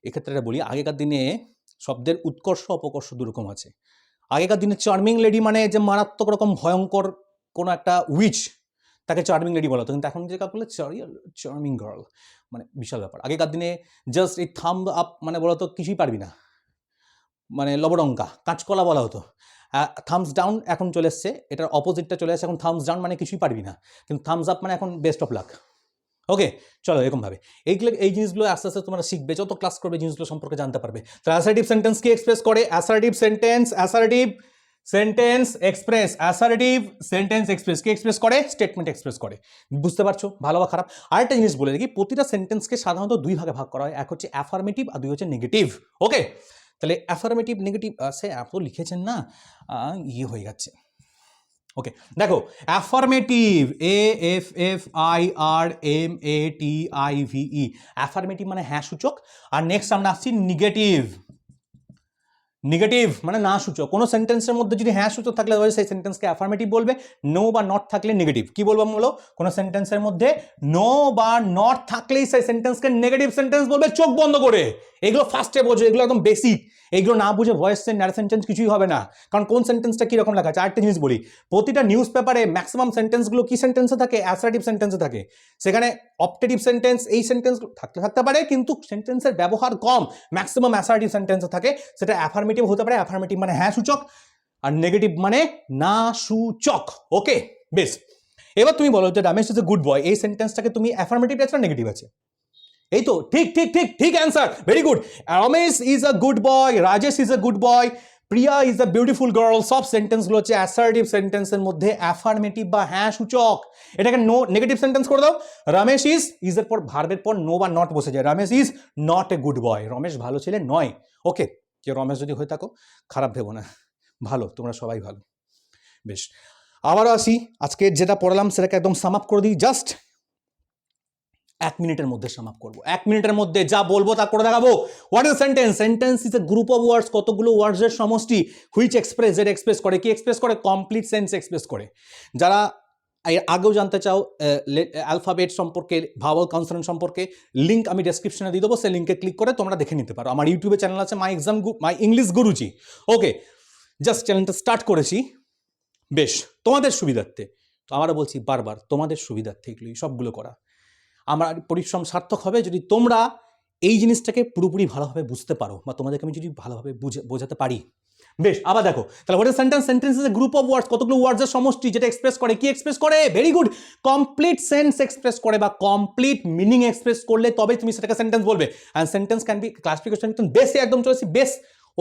এক্ষেত্রে বলি আগেকার দিনে শব্দের উৎকর্ষ অপকর্ষ দুরকম আছে। আগেকার দিনে চার্মিং লেডি মানে যে মারাত্মক রকম ভয়ঙ্কর কোনো একটা উইচ, তাকে চার্মিং লেডি বলা হতো, কিন্তু এখন যে কাউকে বলে চার্মিং গার্ল, মানে বিশাল ব্যাপার। আগেকার দিনে জাস্ট এই থাম আপ মানে বলা হতো কিছুই পারবি না, মানে লবডঙ্কা কাঁচকলা বলা হতো। থামস ডাউন এখন চলে এসছে, এটার অপোজিটটা চলে আসছে, এখন থামস ডাউন মানে কিছুই পারবি না, কিন্তু থামস আপ মানে এখন বেস্ট অফ লাক। ওকে, চলো এরকমভাবে এই জিনিসগুলো আস্তে আস্তে তোমরা শিখবে, যত ক্লাস করবে জিনিসগুলো সম্পর্কে জানতে পারবে। তো অ্যাসার্টিভ সেন্টেন্স কি এক্সপ্রেস করে? অ্যাসার্টিভ সেন্টেন্স এক্সপ্রেস কি এক্সপ্রেস করে? স্টেটমেন্ট এক্সপ্রেস করে। বুঝতে পারছো ভালো বা খারাপ? আরেকটা জিনিস বলে দেখি, প্রতিটা সেন্টেন্সকে সাধারণত দুই ভাগে ভাগ করা হয়, এক হচ্ছে অ্যাফার্মেটিভ আর দুই হচ্ছে নেগেটিভ। ওকে, তাহলে অ্যাফার্মেটিভ নেগেটিভ সে এত লিখেছেন না, ইয়ে হয়ে যাচ্ছে। ওকে, দেখো অ্যাফার্মেটিভ, AFFIRMATIVE, অ্যাফার্মেটিভ মানে হ্যাঁ সূচক। আর নেক্সট আমরা আসছি নেগেটিভ মানে না সূচক। কোনো সেন্টেন্সের মধ্যে যদি হ্যাঁ সূচক থাকলে তবে সেই সেন্টেন্সকে অ্যাফার্মেটিভ বলবে, নো বা নট থাকলে নেগেটিভ। কি বলবো বলো? কোনো সেন্টেন্সের মধ্যে নো বা নট থাকলেই সেই সেন্টেন্সকে নেগেটিভ সেন্টেন্স বলবে, চোখ বন্ধ করে। এগুলো ফার্স্টে বোঝো, এগুলো একদম বেসিক। এগুলো না বুঝে ভয়েস সেন্টেন্স কিছুই হবে না, কারণ কোন সেন্টেন্সটা কিরকম লেখা আছে। আরেকটা জিনিস বলি, প্রতিটা নিউজ পেপারে ম্যাক্সিমাম সেন্টেন্সগুলো কি সেন্টেন্সে থাকে? অ্যাসার্টিভ সেন্টেন্সে থাকে। সেখানে অপটেটিভ সেন্টেন্স এই সেন্টেন্স থাকতে পারে, কিন্তু সেন্টেন্সের ব্যবহার কম, ম্যাক্সিমাম অ্যাসার্টিভ সেন্টেন্সে থাকে। সেটা অ্যাফার্মেটিভ হতে পারে, অ্যাফার্মেটিভ মানে হ্যাঁ সূচক, আর নেগেটিভ মানে না সূচক। ওকে, বেশ। এবার তুমি বলো যে Ramesh is a good boy, এই সেন্টেন্সটাকে তুমি অ্যাফার্মেটিভ আছে না নেগেটিভ আছে? এই তো ঠিক answer, very good. Ramesh is a good boy, Rajesh is a good boy, Priya is a beautiful girl, সব সেন্টেন্সগুলো হচ্ছে অ্যাসার্টিভ সেন্টেন্সের মধ্যে অ্যাফার্মেটিভ বা হ্যাঁ সূচক। এটাকে নো নেগেটিভ সেন্টেন্স করে দাও। রমেশ ইজ এর পর ভার্বের পর নো বা নট বসে যায়, Ramesh is not a good boy, Ramesh ভালো ছেলে নয়। ওকে, কেউ রমেশ যদি হয়ে থাকো খারাপ ভেবো না, ভালো, তোমরা সবাই ভালো। বেশ, আবারও আসি, আজকে যেটা পড়ালাম সেটাকে একদম সাম আপ করে দিই। জাস্ট 1 মিনিটের মধ্যে সাম আপ করবো, 1 মিনিটের মধ্যে যা বলবো তা করে দেখাবো। What is sentence? Sentence is a group of words, কতগুলো ওয়ার্ডসের সমষ্টি, হুইচ এক্সপ্রেস, যেটা এক্সপ্রেস করে, কি এক্সপ্রেস করে? কমপ্লিট সেন্স এক্সপ্রেস করে। যারা আগেও জানতে চাও অ্যালফাবেট সম্পর্কে, ভাওয়াল কনসোনেন্ট সম্পর্কে, লিঙ্ক আমি ডেসক্রিপশনে দিয়ে দেবো, সেই লিঙ্কে ক্লিক করে তোমরা দেখে নিতে পারো। আমার ইউটিউবে চ্যানেল আছে my English Guruji. Okay, just চ্যানেলটা স্টার্ট করেছি বেশ তোমাদের সুবিধার্থে। তো আমরা বলছি বারবার তোমাদের সুবিধার্থে এগুলো সবগুলো করা। আমার পরিশ্রম সার্থক হবে যদি তোমরা এই জিনিসটাকে পুরোপুরি ভালোভাবে বুঝতে পারো, বা তোমাদেরকে আমি যদি ভালোভাবে বোঝাতে পারি। বেশ, আবার দেখো তাহলে what is sentence? Sentence is a group of words, কতগুলো ওয়ার্ডসের সমষ্টি, যেটা এক্সপ্রেস করে, কি এক্সপ্রেস করে? Very good, complete sense express করে বা কমপ্লিট মিনিং এক্সপ্রেস করলে তবে তুমি সেটাকে সেন্টেন্স বলবে। And sentence can B classification, বেসে একদম চলে আসি, বেস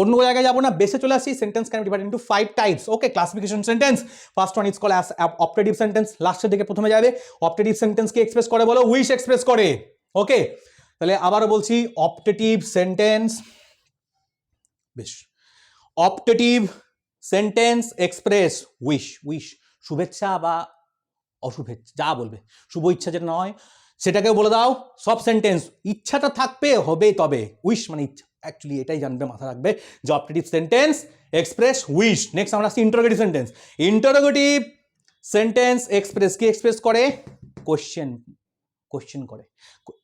অন্য জায়গায় যাবো না, বেসে চলে আসি। Sentence can be divided into 5 types. Okay, classification sentence, first one is called as optative sentence, লাস্টের দিকে প্রথমে যাবে। অপটেটিভ সেন্টেন্স কি এক্সপ্রেস করে বলো? উইশ এক্সপ্রেস করে। ওকে, তাহলে আবারও বলছি অপটেটিভ সেন্টেন্স, বেশ, অপটেটিভ সেন্টেন্স এক্সপ্রেস উইশ, শুভেচ্ছা বা অশুভেচ্ছা যা বলবে, শুভ ইচ্ছা যেটা নয় সেটাকেও বলে দাও। সব সেন্টেন্স ইচ্ছাটা থাকবে হবে, তবে উইশ মানে ইচ্ছা, অ্যাকচুয়ালি এটাই জানবে, মাথা রাখবে যে optative sentence express wish. Next আমরা আসছি interrogative sentence. Interrogative sentence express কি এক্সপ্রেস করে? কোশ্চেন করে।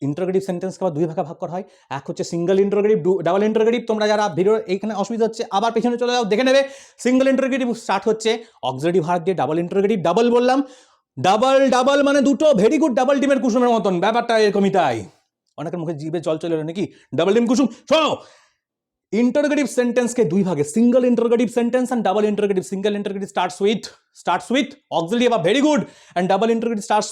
ইন্টারোগেটিভ সেন্টেন্সকে আবার দুই ভাগে ভাগ করা হয়, এক হচ্ছে সিঙ্গেল ইন্টারোগেটিভ, ডাবল ইন্টারোগেটিভ। তোমরা যারা ভিডিও এইখানে অসুবিধা হচ্ছে আবার পেছনে চলে যাও, দেখে নেবে। সিঙ্গেল ইন্টারোগেটিভ স্টার্ট হচ্ছে অক্সিলারি ভার্ব দিয়ে, ডাবল ইন্টারোগেটিভ, ডাবল বললাম, ডাবল মানে দুটো, ভেরি গুড, ডাবল ডিমের কুসুমের মতন, ব্যাপারটা এরকমই। তাই অনেকের মুখে জিভে জল চলে এলো নাকি, ডাবল ডিম কুসুম। শোনো, ইন্টারোগেটিভ সেন্টেন্সকে দুই ভাগে, single interrogative sentence and double interrogative. Single interrogative starts with auxiliary বা very good, and double interrogative starts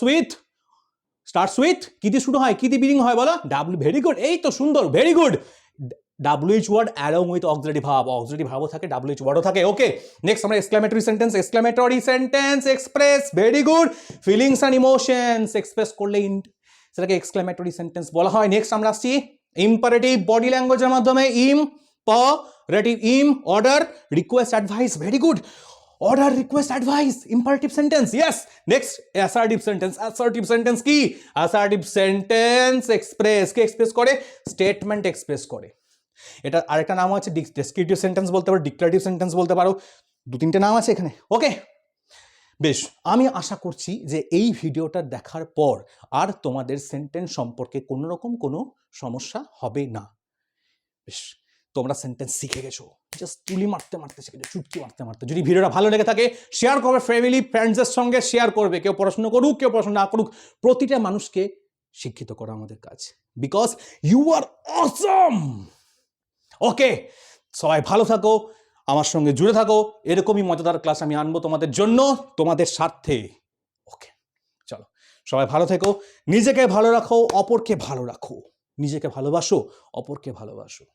with কি দিয়ে শুরু হয়, কি দিয়ে বিগিনিং হয় বলো? ডাব্লিউ, ভেরি গুড, এই তো সুন্দর, very good. WH word along with auxiliary ভার্বও থাকে, WH ওয়ার্ডও থাকে। ওকে, নেক্সট আমরা exclamatory sentence express, very good, feelings and emotions express করলে সেটাকে এক্সক্লামেটরি সেন্টেন্স বলা হয়। নেক্সট আমরা আসছি ইম্পারেটিভ, বডি ল্যাঙ্গুয়েজের মাধ্যমে, order, request, advice, very good. Order, request, advice, imperative sentence. Yes, next assertive sentence. Assertive sentence কি? Assertive sentence express, কে express করে? Statement express করে। এটা আরেকটা নাম আছে ডেসক্রিপটিভ সেন্টেন্স বলতে পারো, ডিক্লারেটিভ সেন্টেন্স বলতে পারো, 2-3টে নাম আছে এখানে। ওকে, বেশ, আমি আশা করছি যে এই ভিডিওটা দেখার পর আর তোমাদের সেন্টেন্স সম্পর্কে কোনো রকম কোনো সমস্যা হবে না। বেশ, তোমরা সেন্টেন্স শিখে গেছো, জাস্ট তুলি মারতে মারতে শিখে গেছো, চুটকি মারতে মারতে। যদি ভিডিওটা ভালো লেগে থাকে শেয়ার করবে, ফ্যামিলি ফ্রেন্ডসের সঙ্গে শেয়ার করবে। কেউ পড়াশোনা করুক, কেউ পড়াশোনা না করুক, প্রতিটা মানুষকে শিক্ষিত করা আমাদের কাজ, বিকজ ইউ আর অসম। ওকে, সবাই ভালো থাকো, আমার সঙ্গে জুড়ে থাকো, এরকমই মজাদার ক্লাস আমি আনবো তোমাদের জন্য, তোমাদের স্বার্থে। ওকে, চলো, সবাই ভালো থেকো, নিজেকে ভালো রাখো, অপরকে ভালো রাখো, নিজেকে ভালোবাসো, অপরকে ভালোবাসো।